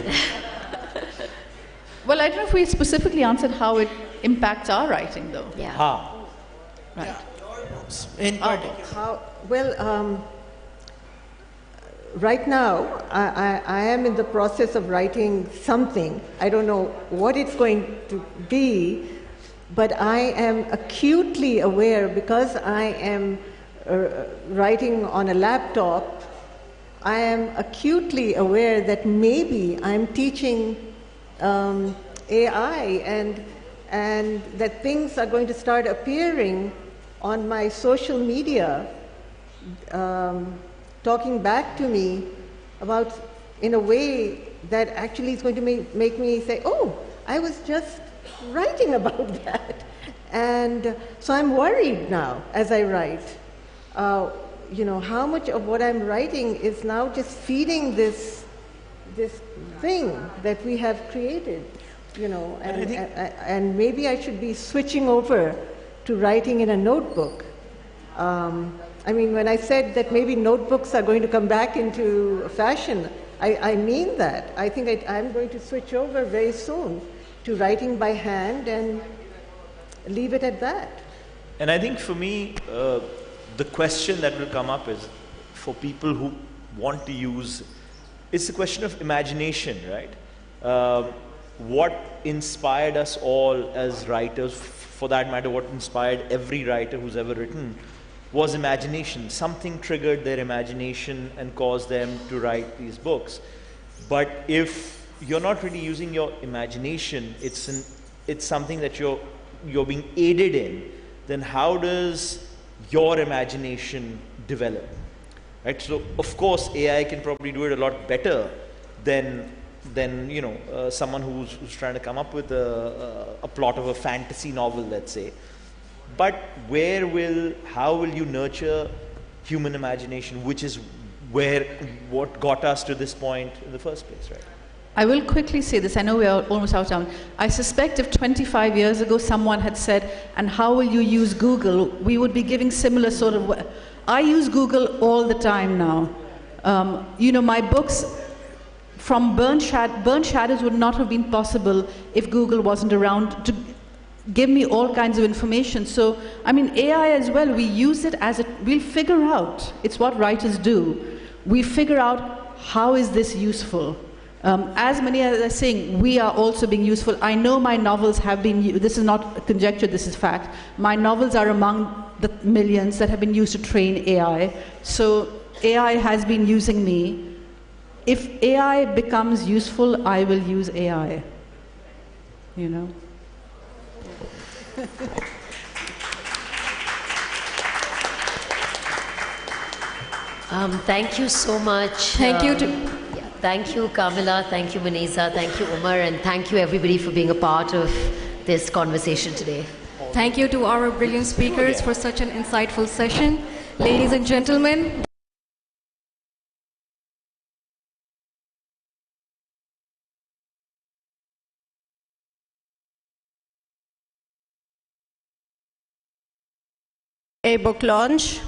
Well, I don't know if we specifically answered how it impacts our writing, though. Yeah. Right. Right now, I am in the process of writing something. I don't know what it's going to be, but I am acutely aware, because I am writing on a laptop, I am acutely aware that maybe I'm teaching AI, and that things are going to start appearing on my social media, talking back to me about, in a way that actually is going to make me say, oh, I was just writing about that. And so I'm worried now as I write, how much of what I'm writing is now just feeding this thing that we have created, and maybe I should be switching over to writing in a notebook. When I said that maybe notebooks are going to come back into fashion, I mean that. I think I'm going to switch over very soon to writing by hand and leave it at that. And I think for me, the question that will come up is, for people who want to use, it's a question of imagination, right? What inspired us all as writers for that matter, what inspired every writer who's ever written, was imagination. Something triggered their imagination and caused them to write these books. But if you're not really using your imagination, it's something that you're being aided in, then how does your imagination develop? Right? So of course AI can probably do it a lot better than someone who's trying to come up with a plot of a fantasy novel, let's say. But how will you nurture human imagination, which is what got us to this point in the first place, right? I will quickly say this. I know we are almost out of time. I suspect if 25 years ago someone had said, and how will you use Google, we would be giving similar sort of... I use Google all the time now. My books from Burnt Shadows would not have been possible if Google wasn't around to give me all kinds of information. So, I mean, AI as well, we use it we'll figure out, it's what writers do. We figure out, how is this useful? As many as are saying, we are also being useful. I know my novels have been, this is not conjecture, this is fact. My novels are among the millions that have been used to train AI. So AI has been using me. If AI becomes useful, I will use AI. Thank you so much. Thank you. Thank you, Kamila. Thank you, Maniza. Thank you, Omar. And thank you, everybody, for being a part of this conversation today. Thank you to our brilliant speakers for such an insightful session. Ladies and gentlemen, a book launch.